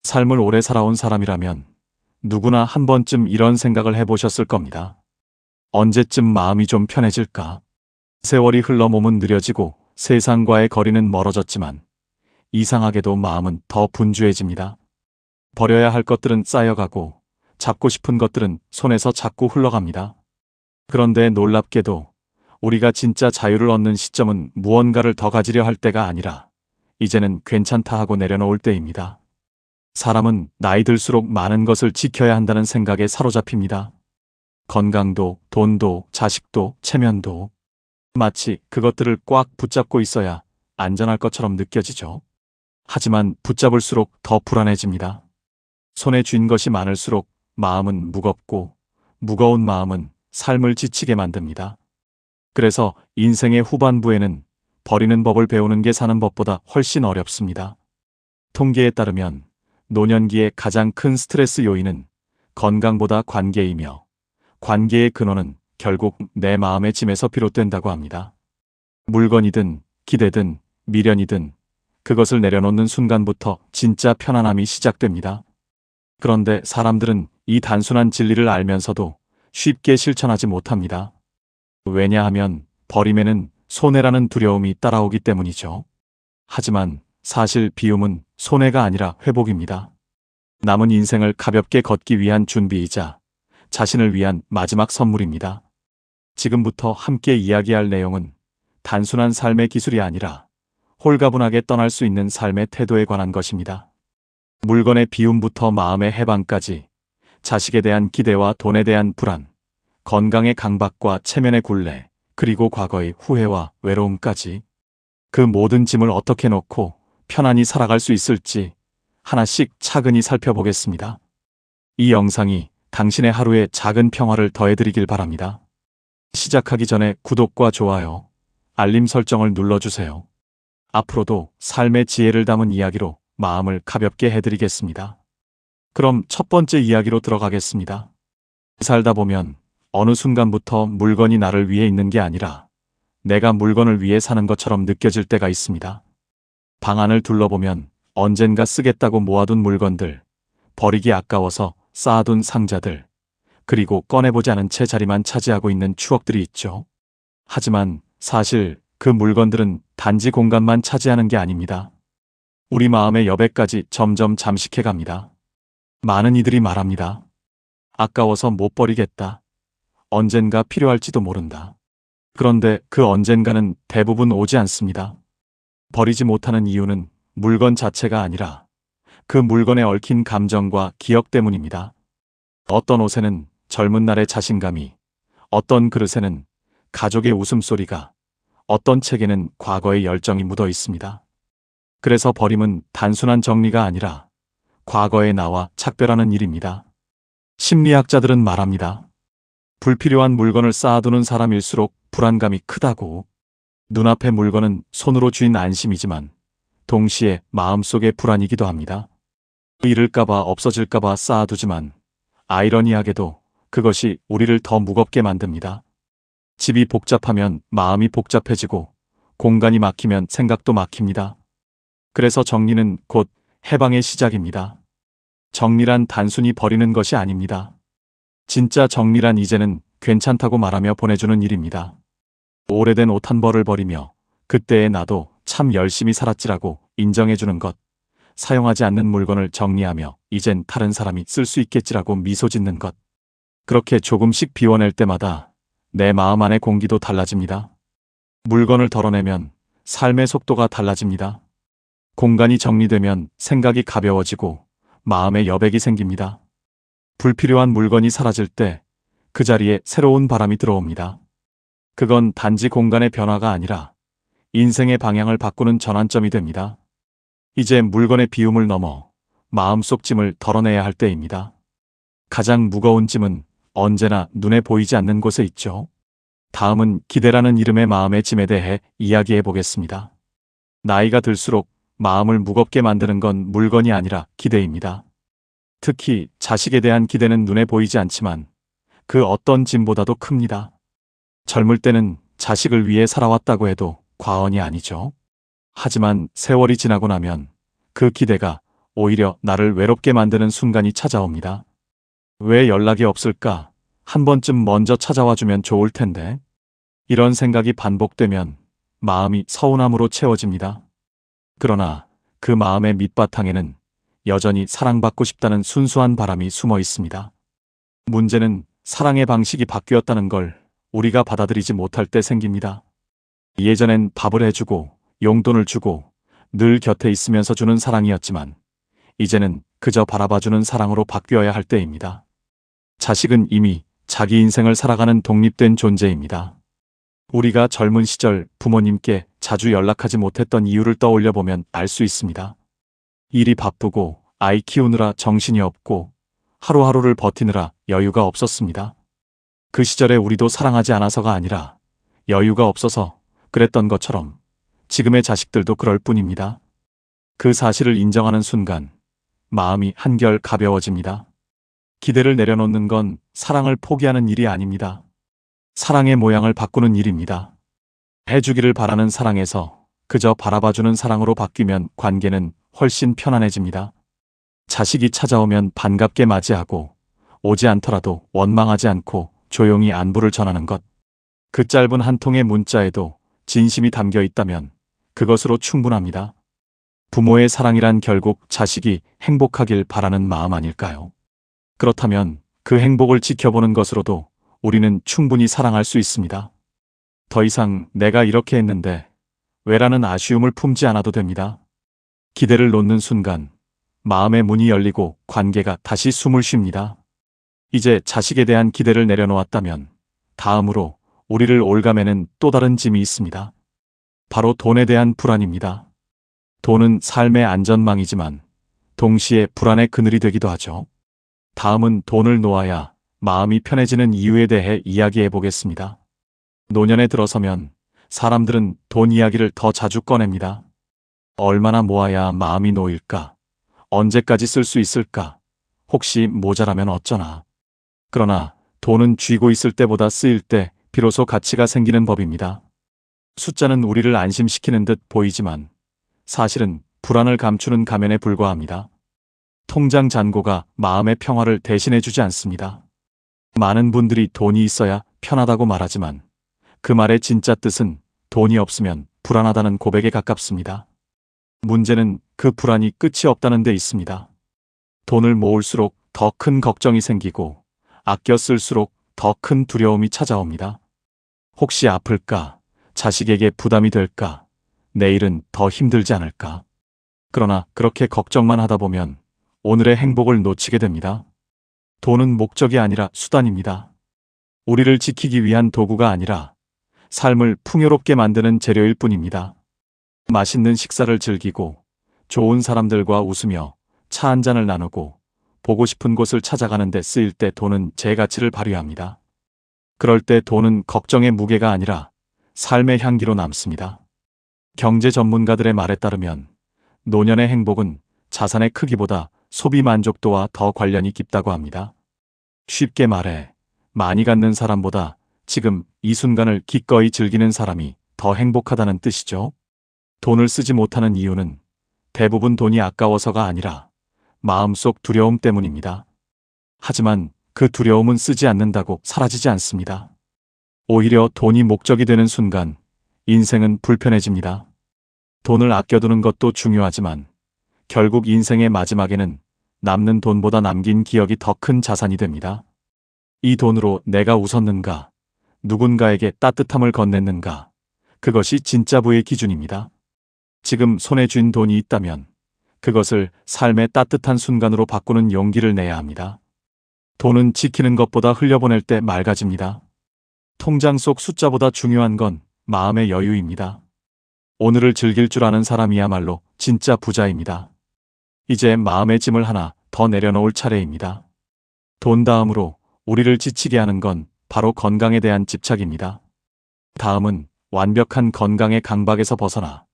삶을 오래 살아온 사람이라면 누구나 한 번쯤 이런 생각을 해보셨을 겁니다. 언제쯤 마음이 좀 편해질까? 세월이 흘러 몸은 느려지고 세상과의 거리는 멀어졌지만 이상하게도 마음은 더 분주해집니다. 버려야 할 것들은 쌓여가고 잡고 싶은 것들은 손에서 자꾸 흘러갑니다. 그런데 놀랍게도 우리가 진짜 자유를 얻는 시점은 무언가를 더 가지려 할 때가 아니라 이제는 괜찮다 하고 내려놓을 때입니다. 사람은 나이 들수록 많은 것을 지켜야 한다는 생각에 사로잡힙니다. 건강도, 돈도, 자식도, 체면도. 마치 그것들을 꽉 붙잡고 있어야 안전할 것처럼 느껴지죠. 하지만 붙잡을수록 더 불안해집니다. 손에 쥔 것이 많을수록 마음은 무겁고 무거운 마음은 삶을 지치게 만듭니다. 그래서 인생의 후반부에는 버리는 법을 배우는 게 사는 법보다 훨씬 어렵습니다. 통계에 따르면 노년기의 가장 큰 스트레스 요인은 건강보다 관계이며 관계의 근원은 결국 내 마음의 짐에서 비롯된다고 합니다. 물건이든 기대든 미련이든 그것을 내려놓는 순간부터 진짜 편안함이 시작됩니다. 그런데 사람들은 이 단순한 진리를 알면서도 쉽게 실천하지 못합니다. 왜냐하면 버림에는 손해라는 두려움이 따라오기 때문이죠. 하지만 사실 비움은 손해가 아니라 회복입니다. 남은 인생을 가볍게 걷기 위한 준비이자 자신을 위한 마지막 선물입니다. 지금부터 함께 이야기할 내용은 단순한 삶의 기술이 아니라 홀가분하게 떠날 수 있는 삶의 태도에 관한 것입니다. 물건의 비움부터 마음의 해방까지, 자식에 대한 기대와 돈에 대한 불안, 건강의 강박과 체면의 굴레, 그리고 과거의 후회와 외로움까지 그 모든 짐을 어떻게 놓고 편안히 살아갈 수 있을지 하나씩 차근히 살펴보겠습니다. 이 영상이 당신의 하루에 작은 평화를 더해드리길 바랍니다. 시작하기 전에 구독과 좋아요, 알림 설정을 눌러주세요. 앞으로도 삶의 지혜를 담은 이야기로 마음을 가볍게 해드리겠습니다. 그럼 첫 번째 이야기로 들어가겠습니다. 살다 보면 어느 순간부터 물건이 나를 위해 있는 게 아니라 내가 물건을 위해 사는 것처럼 느껴질 때가 있습니다. 방 안을 둘러보면 언젠가 쓰겠다고 모아둔 물건들, 버리기 아까워서 쌓아둔 상자들, 그리고 꺼내보지 않은 채 자리만 차지하고 있는 추억들이 있죠. 하지만 사실 그 물건들은 단지 공간만 차지하는 게 아닙니다. 우리 마음의 여백까지 점점 잠식해 갑니다. 많은 이들이 말합니다. 아까워서 못 버리겠다. 언젠가 필요할지도 모른다. 그런데 그 언젠가는 대부분 오지 않습니다. 버리지 못하는 이유는 물건 자체가 아니라 그 물건에 얽힌 감정과 기억 때문입니다. 어떤 옷에는 젊은 날의 자신감이, 어떤 그릇에는 가족의 웃음소리가, 어떤 책에는 과거의 열정이 묻어 있습니다. 그래서 버림은 단순한 정리가 아니라 과거의 나와 착별하는 일입니다. 심리학자들은 말합니다. 불필요한 물건을 쌓아두는 사람일수록 불안감이 크다고. 눈앞의 물건은 손으로 쥔 안심이지만 동시에 마음속의 불안이기도 합니다. 잃을까봐 없어질까봐 쌓아두지만 아이러니하게도 그것이 우리를 더 무겁게 만듭니다. 집이 복잡하면 마음이 복잡해지고 공간이 막히면 생각도 막힙니다. 그래서 정리는 곧 해방의 시작입니다. 정리란 단순히 버리는 것이 아닙니다. 진짜 정리란 이제는 괜찮다고 말하며 보내주는 일입니다. 오래된 옷 한 벌을 버리며 그때의 나도 참 열심히 살았지라고 인정해주는 것, 사용하지 않는 물건을 정리하며 이젠 다른 사람이 쓸 수 있겠지라고 미소 짓는 것. 그렇게 조금씩 비워낼 때마다 내 마음 안의 공기도 달라집니다. 물건을 덜어내면 삶의 속도가 달라집니다. 공간이 정리되면 생각이 가벼워지고 마음의 여백이 생깁니다. 불필요한 물건이 사라질 때 그 자리에 새로운 바람이 들어옵니다. 그건 단지 공간의 변화가 아니라 인생의 방향을 바꾸는 전환점이 됩니다. 이제 물건의 비움을 넘어 마음속 짐을 덜어내야 할 때입니다. 가장 무거운 짐은 언제나 눈에 보이지 않는 곳에 있죠. 다음은 기대라는 이름의 마음의 짐에 대해 이야기해 보겠습니다. 나이가 들수록 마음을 무겁게 만드는 건 물건이 아니라 기대입니다. 특히 자식에 대한 기대는 눈에 보이지 않지만 그 어떤 짐보다도 큽니다. 젊을 때는 자식을 위해 살아왔다고 해도 과언이 아니죠. 하지만 세월이 지나고 나면 그 기대가 오히려 나를 외롭게 만드는 순간이 찾아옵니다. 왜 연락이 없을까? 한 번쯤 먼저 찾아와 주면 좋을 텐데. 이런 생각이 반복되면 마음이 서운함으로 채워집니다. 그러나 그 마음의 밑바탕에는 여전히 사랑받고 싶다는 순수한 바람이 숨어 있습니다. 문제는 사랑의 방식이 바뀌었다는 걸 우리가 받아들이지 못할 때 생깁니다. 예전엔 밥을 해주고 용돈을 주고 늘 곁에 있으면서 주는 사랑이었지만 이제는 그저 바라봐주는 사랑으로 바뀌어야 할 때입니다. 자식은 이미 자기 인생을 살아가는 독립된 존재입니다. 우리가 젊은 시절 부모님께 자주 연락하지 못했던 이유를 떠올려 보면 알 수 있습니다. 일이 바쁘고 아이 키우느라 정신이 없고 하루하루를 버티느라 여유가 없었습니다. 그 시절에 우리도 사랑하지 않아서가 아니라 여유가 없어서 그랬던 것처럼 지금의 자식들도 그럴 뿐입니다. 그 사실을 인정하는 순간 마음이 한결 가벼워집니다. 기대를 내려놓는 건 사랑을 포기하는 일이 아닙니다. 사랑의 모양을 바꾸는 일입니다. 해주기를 바라는 사랑에서 그저 바라봐주는 사랑으로 바뀌면 관계는 훨씬 편안해집니다. 자식이 찾아오면 반갑게 맞이하고 오지 않더라도 원망하지 않고 조용히 안부를 전하는 것. 그 짧은 한 통의 문자에도 진심이 담겨 있다면 그것으로 충분합니다. 부모의 사랑이란 결국 자식이 행복하길 바라는 마음 아닐까요? 그렇다면 그 행복을 지켜보는 것으로도 우리는 충분히 사랑할 수 있습니다. 더 이상 내가 이렇게 했는데 왜라는 아쉬움을 품지 않아도 됩니다. 기대를 놓는 순간 마음의 문이 열리고 관계가 다시 숨을 쉽니다. 이제 자식에 대한 기대를 내려놓았다면 다음으로 우리를 올가매는 또 다른 짐이 있습니다. 바로 돈에 대한 불안입니다. 돈은 삶의 안전망이지만 동시에 불안의 그늘이 되기도 하죠. 다음은 돈을 놓아야 마음이 편해지는 이유에 대해 이야기해 보겠습니다. 노년에 들어서면 사람들은 돈 이야기를 더 자주 꺼냅니다. 얼마나 모아야 마음이 놓일까? 언제까지 쓸 수 있을까? 혹시 모자라면 어쩌나? 그러나 돈은 쥐고 있을 때보다 쓰일 때 비로소 가치가 생기는 법입니다. 숫자는 우리를 안심시키는 듯 보이지만 사실은 불안을 감추는 가면에 불과합니다. 통장 잔고가 마음의 평화를 대신해 주지 않습니다. 많은 분들이 돈이 있어야 편하다고 말하지만 그 말의 진짜 뜻은 돈이 없으면 불안하다는 고백에 가깝습니다. 문제는 그 불안이 끝이 없다는 데 있습니다. 돈을 모을수록 더 큰 걱정이 생기고 아껴 쓸수록 더 큰 두려움이 찾아옵니다. 혹시 아플까? 자식에게 부담이 될까? 내일은 더 힘들지 않을까? 그러나 그렇게 걱정만 하다 보면 오늘의 행복을 놓치게 됩니다. 돈은 목적이 아니라 수단입니다. 우리를 지키기 위한 도구가 아니라 삶을 풍요롭게 만드는 재료일 뿐입니다. 맛있는 식사를 즐기고 좋은 사람들과 웃으며 차 한 잔을 나누고 보고 싶은 곳을 찾아가는 데 쓰일 때 돈은 제 가치를 발휘합니다. 그럴 때 돈은 걱정의 무게가 아니라 삶의 향기로 남습니다. 경제 전문가들의 말에 따르면 노년의 행복은 자산의 크기보다 소비 만족도와 더 관련이 깊다고 합니다. 쉽게 말해 많이 갖는 사람보다 지금 이 순간을 기꺼이 즐기는 사람이 더 행복하다는 뜻이죠. 돈을 쓰지 못하는 이유는 대부분 돈이 아까워서가 아니라 마음속 두려움 때문입니다. 하지만 그 두려움은 쓰지 않는다고 사라지지 않습니다. 오히려 돈이 목적이 되는 순간 인생은 불편해집니다. 돈을 아껴두는 것도 중요하지만 결국 인생의 마지막에는 남는 돈보다 남긴 기억이 더 큰 자산이 됩니다. 이 돈으로 내가 웃었는가, 누군가에게 따뜻함을 건넸는가, 그것이 진짜 부의 기준입니다. 지금 손에 쥔 돈이 있다면 그것을 삶의 따뜻한 순간으로 바꾸는 용기를 내야 합니다. 돈은 지키는 것보다 흘려보낼 때 맑아집니다. 통장 속 숫자보다 중요한 건 마음의 여유입니다. 오늘을 즐길 줄 아는 사람이야말로 진짜 부자입니다. 이제 마음의 짐을 하나 더 내려놓을 차례입니다. 돈 다음으로 우리를 지치게 하는 건 바로 건강에 대한 집착입니다. 다음은 완벽한 건강의 강박에서 벗어나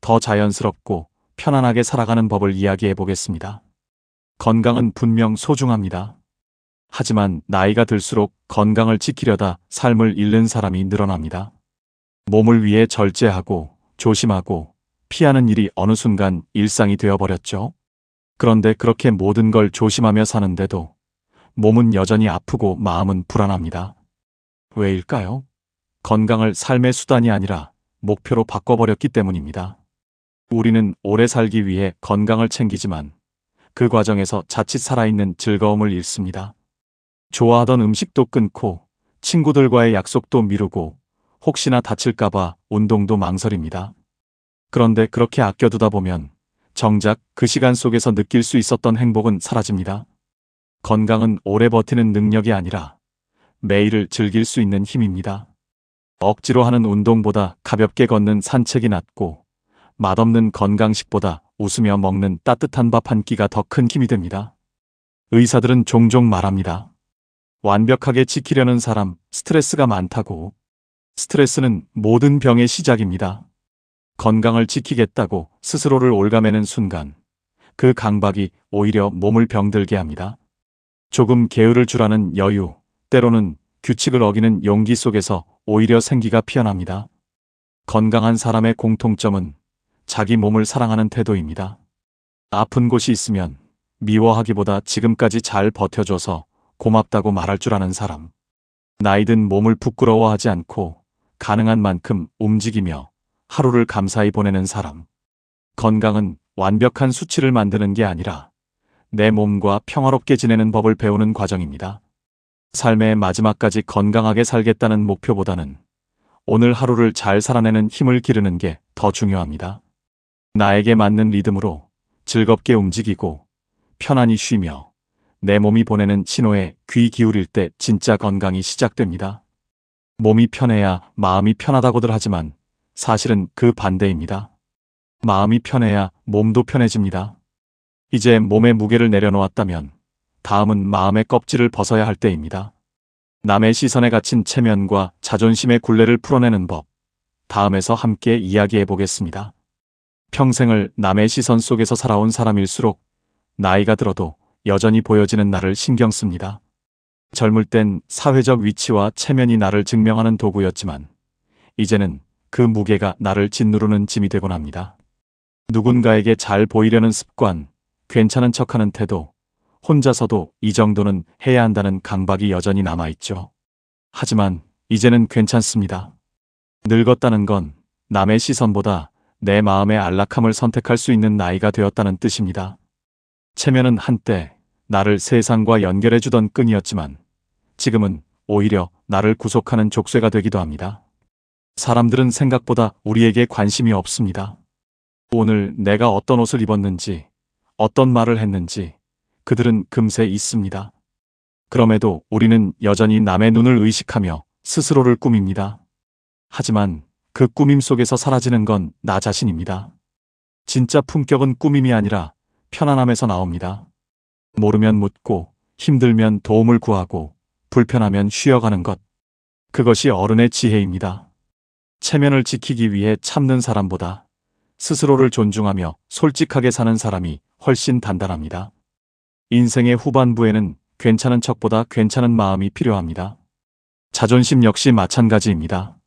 더 자연스럽고 편안하게 살아가는 법을 이야기해 보겠습니다. 건강은 분명 소중합니다. 하지만 나이가 들수록 건강을 지키려다 삶을 잃는 사람이 늘어납니다. 몸을 위해 절제하고 조심하고 피하는 일이 어느 순간 일상이 되어버렸죠. 그런데 그렇게 모든 걸 조심하며 사는데도 몸은 여전히 아프고 마음은 불안합니다. 왜일까요? 건강을 삶의 수단이 아니라 목표로 바꿔버렸기 때문입니다. 우리는 오래 살기 위해 건강을 챙기지만 그 과정에서 자칫 살아있는 즐거움을 잃습니다. 좋아하던 음식도 끊고 친구들과의 약속도 미루고 혹시나 다칠까봐 운동도 망설입니다. 그런데 그렇게 아껴두다 보면 정작 그 시간 속에서 느낄 수 있었던 행복은 사라집니다. 건강은 오래 버티는 능력이 아니라 매일을 즐길 수 있는 힘입니다. 억지로 하는 운동보다 가볍게 걷는 산책이 낫고 맛없는 건강식보다 웃으며 먹는 따뜻한 밥 한 끼가 더 큰 힘이 됩니다. 의사들은 종종 말합니다. 완벽하게 지키려는 사람 스트레스가 많다고. 스트레스는 모든 병의 시작입니다. 건강을 지키겠다고 스스로를 옭아매는 순간 그 강박이 오히려 몸을 병들게 합니다. 조금 게으를 주라는 여유, 때로는 규칙을 어기는 용기 속에서 오히려 생기가 피어납니다. 건강한 사람의 공통점은 자기 몸을 사랑하는 태도입니다. 아픈 곳이 있으면 미워하기보다 지금까지 잘 버텨줘서 고맙다고 말할 줄 아는 사람. 나이든 몸을 부끄러워하지 않고 가능한 만큼 움직이며 하루를 감사히 보내는 사람. 건강은 완벽한 수치를 만드는 게 아니라 내 몸과 평화롭게 지내는 법을 배우는 과정입니다. 삶의 마지막까지 건강하게 살겠다는 목표보다는 오늘 하루를 잘 살아내는 힘을 기르는 게 더 중요합니다. 나에게 맞는 리듬으로 즐겁게 움직이고 편안히 쉬며 내 몸이 보내는 신호에 귀 기울일 때 진짜 건강이 시작됩니다. 몸이 편해야 마음이 편하다고들 하지만 사실은 그 반대입니다. 마음이 편해야 몸도 편해집니다. 이제 몸의 무게를 내려놓았다면 다음은 마음의 껍질을 벗어야 할 때입니다. 남의 시선에 갇힌 체면과 자존심의 굴레를 풀어내는 법, 다음에서 함께 이야기해 보겠습니다. 평생을 남의 시선 속에서 살아온 사람일수록 나이가 들어도 여전히 보여지는 나를 신경 씁니다. 젊을 땐 사회적 위치와 체면이 나를 증명하는 도구였지만 이제는 그 무게가 나를 짓누르는 짐이 되곤 합니다. 누군가에게 잘 보이려는 습관, 괜찮은 척하는 태도, 혼자서도 이 정도는 해야 한다는 강박이 여전히 남아있죠. 하지만 이제는 괜찮습니다. 늙었다는 건 남의 시선보다 내 마음의 안락함을 선택할 수 있는 나이가 되었다는 뜻입니다. 체면은 한때 나를 세상과 연결해주던 끈이었지만 지금은 오히려 나를 구속하는 족쇄가 되기도 합니다. 사람들은 생각보다 우리에게 관심이 없습니다. 오늘 내가 어떤 옷을 입었는지, 어떤 말을 했는지 그들은 금세 잊습니다. 그럼에도 우리는 여전히 남의 눈을 의식하며 스스로를 꾸밉니다. 하지만 그 꾸밈 속에서 사라지는 건 나 자신입니다. 진짜 품격은 꾸밈이 아니라 편안함에서 나옵니다. 모르면 묻고, 힘들면 도움을 구하고, 불편하면 쉬어가는 것. 그것이 어른의 지혜입니다. 체면을 지키기 위해 참는 사람보다 스스로를 존중하며 솔직하게 사는 사람이 훨씬 단단합니다. 인생의 후반부에는 괜찮은 척보다 괜찮은 마음이 필요합니다. 자존심 역시 마찬가지입니다.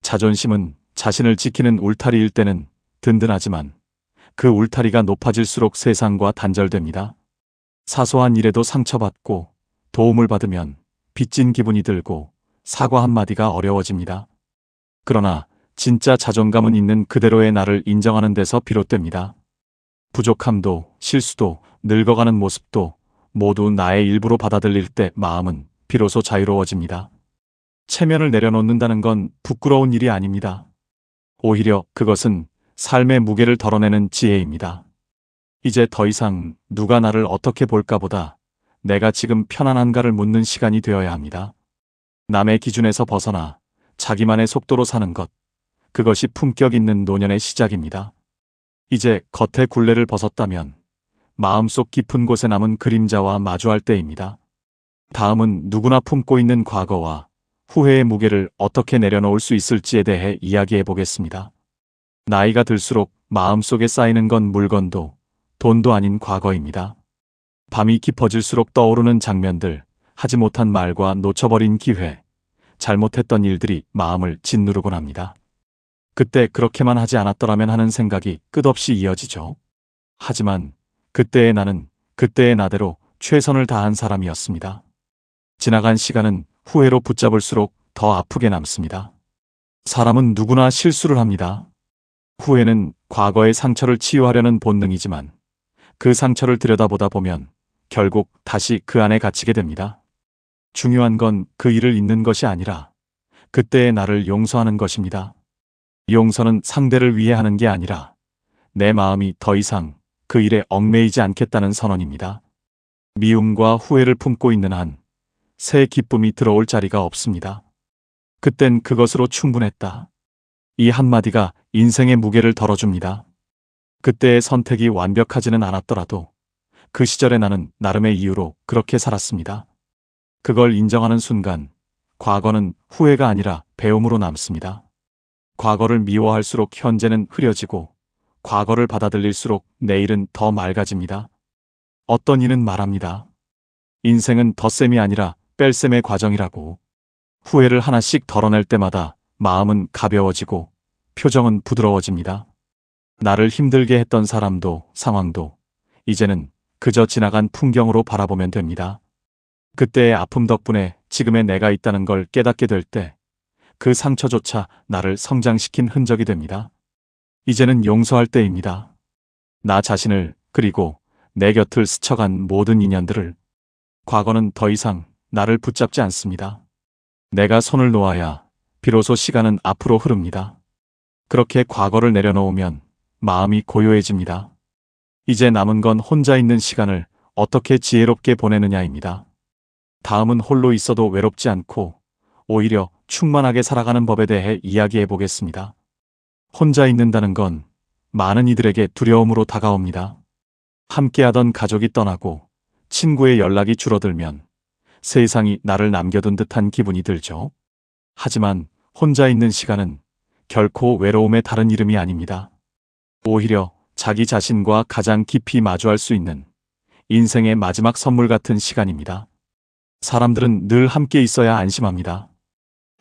자존심은 자신을 지키는 울타리일 때는 든든하지만 그 울타리가 높아질수록 세상과 단절됩니다. 사소한 일에도 상처받고 도움을 받으면 빚진 기분이 들고 사과 한마디가 어려워집니다. 그러나 진짜 자존감은 있는 그대로의 나를 인정하는 데서 비롯됩니다. 부족함도 실수도 늙어가는 모습도 모두 나의 일부로 받아들일 때 마음은 비로소 자유로워집니다. 체면을 내려놓는다는 건 부끄러운 일이 아닙니다. 오히려 그것은 삶의 무게를 덜어내는 지혜입니다. 이제 더 이상 누가 나를 어떻게 볼까 보다 내가 지금 편안한가를 묻는 시간이 되어야 합니다. 남의 기준에서 벗어나 자기만의 속도로 사는 것, 그것이 품격 있는 노년의 시작입니다. 이제 겉의 굴레를 벗었다면 마음속 깊은 곳에 남은 그림자와 마주할 때입니다. 다음은 누구나 품고 있는 과거와 후회의 무게를 어떻게 내려놓을 수 있을지에 대해 이야기해 보겠습니다. 나이가 들수록 마음속에 쌓이는 건 물건도 돈도 아닌 과거입니다. 밤이 깊어질수록 떠오르는 장면들, 하지 못한 말과 놓쳐버린 기회, 잘못했던 일들이 마음을 짓누르곤 합니다. 그때 그렇게만 하지 않았더라면 하는 생각이 끝없이 이어지죠. 하지만 그때의 나는 그때의 나대로 최선을 다한 사람이었습니다. 지나간 시간은 후회로 붙잡을수록 더 아프게 남습니다. 사람은 누구나 실수를 합니다. 후회는 과거의 상처를 치유하려는 본능이지만 그 상처를 들여다보다 보면 결국 다시 그 안에 갇히게 됩니다. 중요한 건 그 일을 잊는 것이 아니라 그때의 나를 용서하는 것입니다. 용서는 상대를 위해 하는 게 아니라 내 마음이 더 이상 그 일에 얽매이지 않겠다는 선언입니다. 미움과 후회를 품고 있는 한 새 기쁨이 들어올 자리가 없습니다. 그땐 그것으로 충분했다. 이 한마디가 인생의 무게를 덜어줍니다. 그때의 선택이 완벽하지는 않았더라도 그 시절의 나는 나름의 이유로 그렇게 살았습니다. 그걸 인정하는 순간 과거는 후회가 아니라 배움으로 남습니다. 과거를 미워할수록 현재는 흐려지고 과거를 받아들일수록 내일은 더 맑아집니다. 어떤 이는 말합니다. 인생은 덧셈이 아니라 뺄셈의 과정이라고. 후회를 하나씩 덜어낼 때마다 마음은 가벼워지고 표정은 부드러워집니다. 나를 힘들게 했던 사람도 상황도 이제는 그저 지나간 풍경으로 바라보면 됩니다. 그때의 아픔 덕분에 지금의 내가 있다는 걸 깨닫게 될 때 그 상처조차 나를 성장시킨 흔적이 됩니다. 이제는 용서할 때입니다. 나 자신을 그리고 내 곁을 스쳐간 모든 인연들을. 과거는 더 이상 나를 붙잡지 않습니다. 내가 손을 놓아야 비로소 시간은 앞으로 흐릅니다. 그렇게 과거를 내려놓으면 마음이 고요해집니다. 이제 남은 건 혼자 있는 시간을 어떻게 지혜롭게 보내느냐입니다. 다음은 홀로 있어도 외롭지 않고 오히려 충만하게 살아가는 법에 대해 이야기해 보겠습니다. 혼자 있는다는 건 많은 이들에게 두려움으로 다가옵니다. 함께하던 가족이 떠나고 친구의 연락이 줄어들면 세상이 나를 남겨둔 듯한 기분이 들죠. 하지만 혼자 있는 시간은 결코 외로움의 다른 이름이 아닙니다. 오히려 자기 자신과 가장 깊이 마주할 수 있는 인생의 마지막 선물 같은 시간입니다. 사람들은 늘 함께 있어야 안심합니다.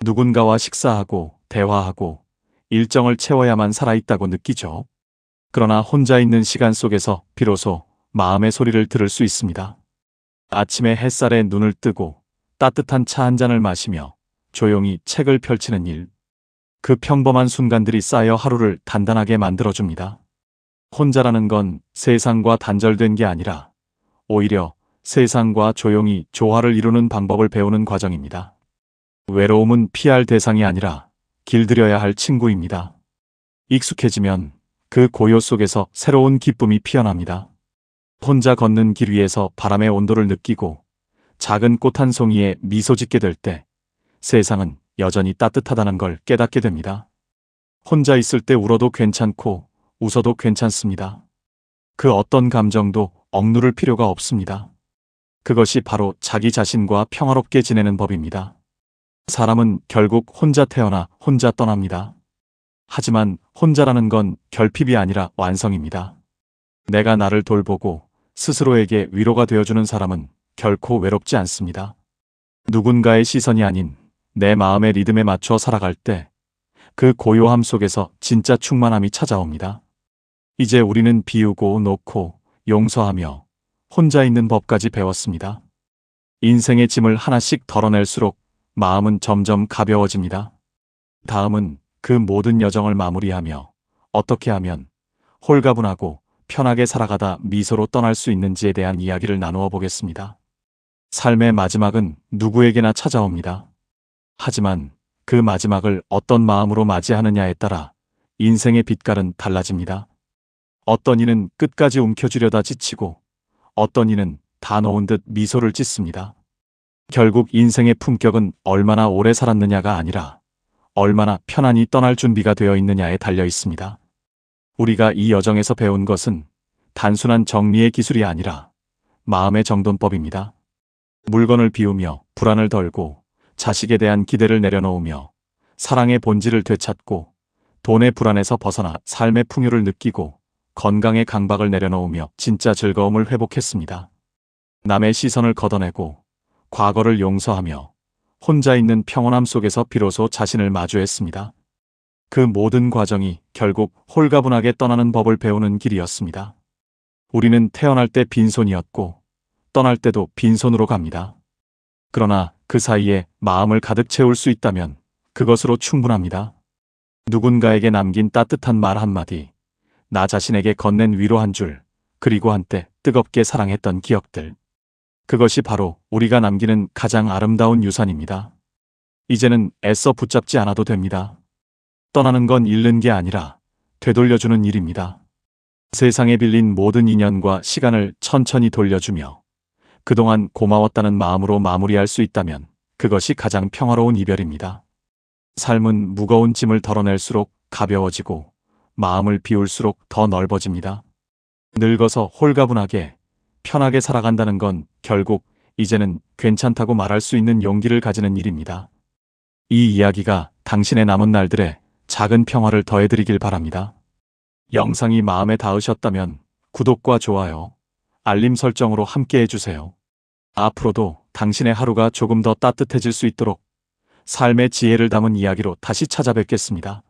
누군가와 식사하고 대화하고 일정을 채워야만 살아있다고 느끼죠. 그러나 혼자 있는 시간 속에서 비로소 마음의 소리를 들을 수 있습니다. 아침에 햇살에 눈을 뜨고 따뜻한 차 한 잔을 마시며 조용히 책을 펼치는 일. 그 평범한 순간들이 쌓여 하루를 단단하게 만들어줍니다. 혼자라는 건 세상과 단절된 게 아니라 오히려 세상과 조용히 조화를 이루는 방법을 배우는 과정입니다. 외로움은 피할 대상이 아니라 길들여야 할 친구입니다. 익숙해지면 그 고요 속에서 새로운 기쁨이 피어납니다. 혼자 걷는 길 위에서 바람의 온도를 느끼고 작은 꽃 한 송이에 미소 짓게 될 때 세상은 여전히 따뜻하다는 걸 깨닫게 됩니다. 혼자 있을 때 울어도 괜찮고 웃어도 괜찮습니다. 그 어떤 감정도 억누를 필요가 없습니다. 그것이 바로 자기 자신과 평화롭게 지내는 법입니다. 사람은 결국 혼자 태어나 혼자 떠납니다. 하지만 혼자라는 건 결핍이 아니라 완성입니다. 내가 나를 돌보고 스스로에게 위로가 되어주는 사람은 결코 외롭지 않습니다. 누군가의 시선이 아닌 내 마음의 리듬에 맞춰 살아갈 때 그 고요함 속에서 진짜 충만함이 찾아옵니다. 이제 우리는 비우고 놓고 용서하며 혼자 있는 법까지 배웠습니다. 인생의 짐을 하나씩 덜어낼수록 마음은 점점 가벼워집니다. 다음은 그 모든 여정을 마무리하며 어떻게 하면 홀가분하고 편하게 살아가다 미소로 떠날 수 있는지에 대한 이야기를 나누어 보겠습니다. 삶의 마지막은 누구에게나 찾아옵니다. 하지만 그 마지막을 어떤 마음으로 맞이하느냐에 따라 인생의 빛깔은 달라집니다. 어떤 이는 끝까지 움켜쥐려다 지치고 어떤 이는 다 놓은 듯 미소를 짓습니다. 결국 인생의 품격은 얼마나 오래 살았느냐가 아니라 얼마나 편안히 떠날 준비가 되어 있느냐에 달려 있습니다. 우리가 이 여정에서 배운 것은 단순한 정리의 기술이 아니라 마음의 정돈법입니다. 물건을 비우며 불안을 덜고 자식에 대한 기대를 내려놓으며 사랑의 본질을 되찾고 돈의 불안에서 벗어나 삶의 풍요를 느끼고 건강의 강박을 내려놓으며 진짜 즐거움을 회복했습니다. 남의 시선을 걷어내고 과거를 용서하며 혼자 있는 평온함 속에서 비로소 자신을 마주했습니다. 그 모든 과정이 결국 홀가분하게 떠나는 법을 배우는 길이었습니다. 우리는 태어날 때 빈손이었고 떠날 때도 빈손으로 갑니다. 그러나 그 사이에 마음을 가득 채울 수 있다면 그것으로 충분합니다. 누군가에게 남긴 따뜻한 말 한마디, 나 자신에게 건넨 위로 한 줄, 그리고 한때 뜨겁게 사랑했던 기억들. 그것이 바로 우리가 남기는 가장 아름다운 유산입니다. 이제는 애써 붙잡지 않아도 됩니다. 떠나는 건 잃는 게 아니라 되돌려주는 일입니다. 세상에 빌린 모든 인연과 시간을 천천히 돌려주며 그동안 고마웠다는 마음으로 마무리할 수 있다면 그것이 가장 평화로운 이별입니다. 삶은 무거운 짐을 덜어낼수록 가벼워지고 마음을 비울수록 더 넓어집니다. 늙어서 홀가분하게 편하게 살아간다는 건 결국 이제는 괜찮다고 말할 수 있는 용기를 가지는 일입니다. 이 이야기가 당신의 남은 날들에 작은 평화를 더해드리길 바랍니다. 영상이 마음에 닿으셨다면 구독과 좋아요, 알림 설정으로 함께 해주세요. 앞으로도 당신의 하루가 조금 더 따뜻해질 수 있도록 삶의 지혜를 담은 이야기로 다시 찾아뵙겠습니다.